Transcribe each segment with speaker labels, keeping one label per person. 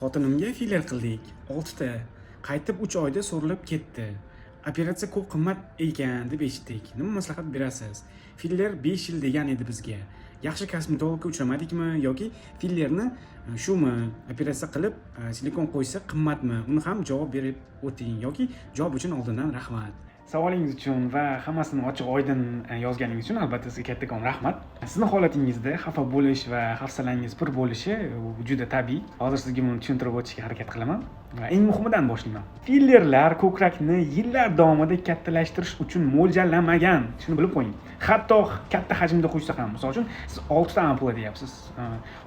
Speaker 1: Xotinimga filler qildik 6 ta. Qaytib 3 oyda so'rilib ketdi. Operatsiya ko'p qimmat ekan deb eshitdik. Nima maslahat berasiz? Filler 5 yil degan edi bizga. Yaxshi kosmetologga uchramadikmi yoki fillerni shumi operatsiya qilib silikon qo'ysa qimmatmi? Uni ham javob berib o'ting yoki javob uchun oldindan rahmat. Savolingiz uchun va hammasini ochiq oydin yozganingiz uchun albatta sizga kattakon rahmat. Sizni holatingizda xafa bo'lish va hafsalangiz pir bo'lishi juda tabiiy. Hozir sizga buni tushuntirib o'tishga harakat qilaman. Va eng muhimidan boshlayman. Fillerlar ko'krakni yillar davomida kattalashtirish uchun mo'ljallanmagan. Shuni bilib qo'ying. Hatto katta hajmda quysa ham, misol uchun siz 6 ta ampula deyapsiz.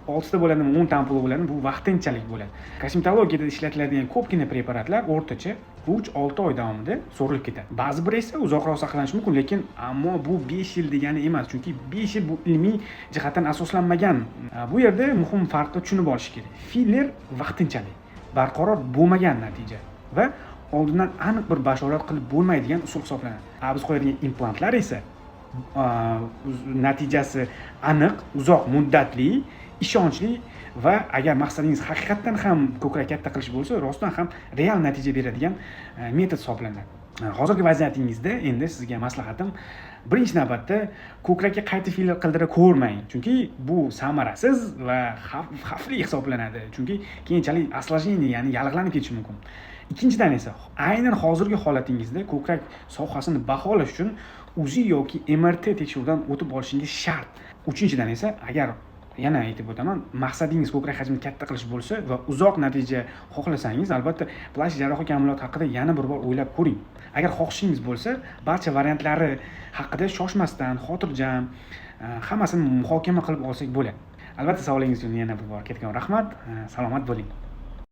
Speaker 1: 6 ta bo'ladimi, 10 ta ampula bo'ladimi, bu vaqtinchalik bo'ladi. Kosmetologiyada ishlatiladigan ko'pgina preparatlar o'rtacha 3-6 oy davomida so'rilib ketadi. Ba'zi bir esa uzoqroq saqlanishi mumkin, lekin ammo bu 5 yil degani emas, chunki 5 yil bu ilmiy jihatdan asoslanmagan. Bu yerda muhim farqni tushunib olish kerak. Filler vaqtinchalik, barqaror bo'lmagan natija va oldindan aniq bir bashorat qilib bo'lmaydigan usul hisoblanadi. Biz qo'yadigan implantlar esa natijasi aniq, uzoq muddatli, ishonchli va agar maqsadingiz haqiqatan ham ko'krak katta qilish bo'lsa, rostdan ham real natija beradigan metod hisoblanadi. Hozirgi vaziyatingizda endi sizga maslahatim, birinchi navbatda ko'krakka qayta filler qildira ko'rmang, chunki bu samarasiz va xavfli hisoblanadi. Chunki keyinchalik осложнение, ya'ni yallig'lanib ketishi mumkin. Ikkinchidan esa aynan hozirgi holatingizda ko'krak sohasini baholash uchun UZI yoki MRT tekshiruvidan o'tib olishingiz shart. Uchinchidan esa agar yana aytib o'taman, maqsadingiz ko'krak hajmini katta qilish bo'lsa va uzoq natija xohlasangiz, albatta plastik jarrohlik amaliyoti haqida yana bir bor o'ylab ko'ring. Agar xohishingiz bo'lsa, barcha variantlari haqida shoshmasdan, xotirjam, hammasini muhokama qilib olsak bo'ladi. Albatta savolingiz uchun yana bir bor kattakon rahmat. Salomat bo'ling.